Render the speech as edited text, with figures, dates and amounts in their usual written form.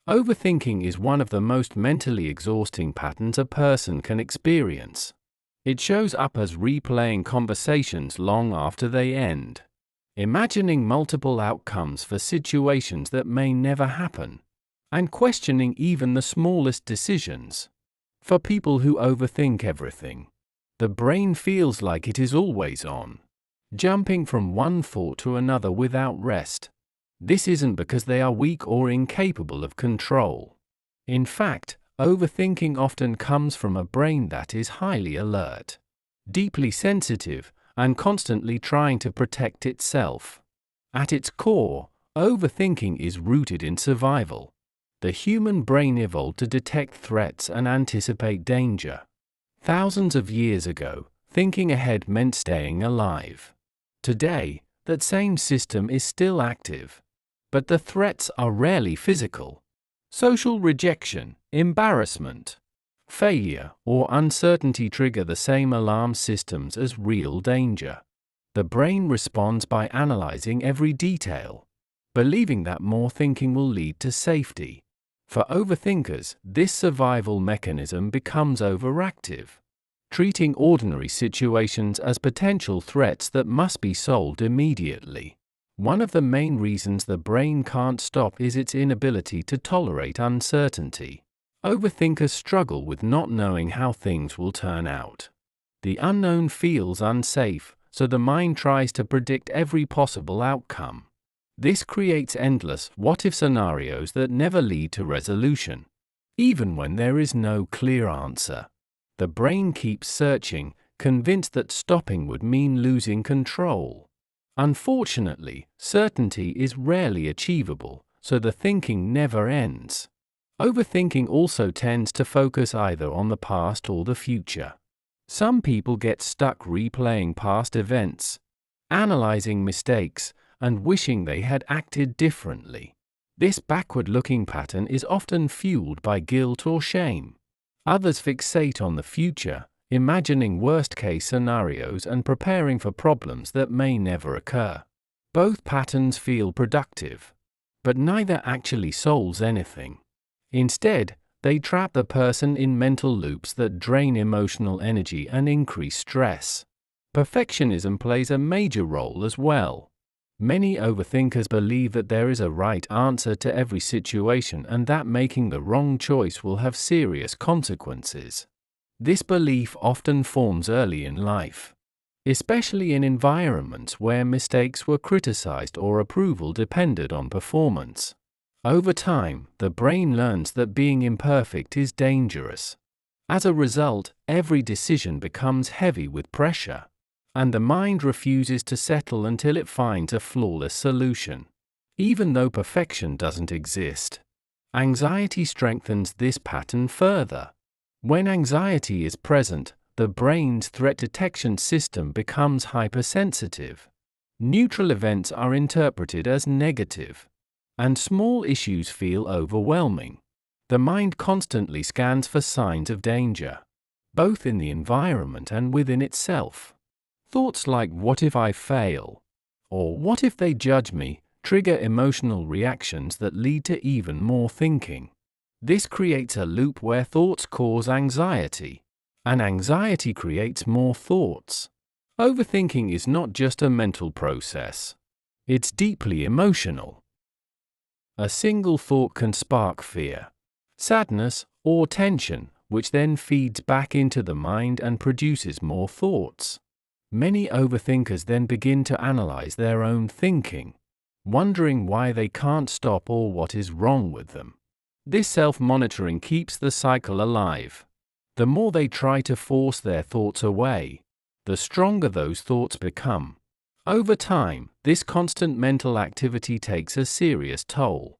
Overthinking is one of the most mentally exhausting patterns a person can experience. It shows up as replaying conversations long after they end, imagining multiple outcomes for situations that may never happen, and questioning even the smallest decisions. For people who overthink everything, the brain feels like it is always on, jumping from one thought to another without rest. This isn't because they are weak or incapable of control. In fact, overthinking often comes from a brain that is highly alert, deeply sensitive, and constantly trying to protect itself. At its core, overthinking is rooted in survival. The human brain evolved to detect threats and anticipate danger. Thousands of years ago, thinking ahead meant staying alive. Today, that same system is still active. But the threats are rarely physical. Social rejection, embarrassment, failure, or uncertainty trigger the same alarm systems as real danger. The brain responds by analyzing every detail, believing that more thinking will lead to safety. For overthinkers, this survival mechanism becomes overactive, treating ordinary situations as potential threats that must be solved immediately. One of the main reasons the brain can't stop is its inability to tolerate uncertainty. Overthinkers struggle with not knowing how things will turn out. The unknown feels unsafe, so the mind tries to predict every possible outcome. This creates endless what-if scenarios that never lead to resolution. Even when there is no clear answer, the brain keeps searching, convinced that stopping would mean losing control. Unfortunately, certainty is rarely achievable, so the thinking never ends. Overthinking also tends to focus either on the past or the future. Some people get stuck replaying past events, analyzing mistakes, and wishing they had acted differently. This backward-looking pattern is often fueled by guilt or shame. Others fixate on the future, imagining worst-case scenarios and preparing for problems that may never occur. Both patterns feel productive, but neither actually solves anything. Instead, they trap the person in mental loops that drain emotional energy and increase stress. Perfectionism plays a major role as well. Many overthinkers believe that there is a right answer to every situation and that making the wrong choice will have serious consequences. This belief often forms early in life, especially in environments where mistakes were criticized or approval depended on performance. Over time, the brain learns that being imperfect is dangerous. As a result, every decision becomes heavy with pressure, and the mind refuses to settle until it finds a flawless solution. Even though perfection doesn't exist, anxiety strengthens this pattern further. When anxiety is present, the brain's threat detection system becomes hypersensitive. Neutral events are interpreted as negative, and small issues feel overwhelming. The mind constantly scans for signs of danger, both in the environment and within itself. Thoughts like "what if I fail?" or "what if they judge me?" trigger emotional reactions that lead to even more thinking. This creates a loop where thoughts cause anxiety, and anxiety creates more thoughts. Overthinking is not just a mental process. It's deeply emotional. A single thought can spark fear, sadness, or tension, which then feeds back into the mind and produces more thoughts. Many overthinkers then begin to analyze their own thinking, wondering why they can't stop or what is wrong with them. This self-monitoring keeps the cycle alive. The more they try to force their thoughts away, the stronger those thoughts become. Over time, this constant mental activity takes a serious toll.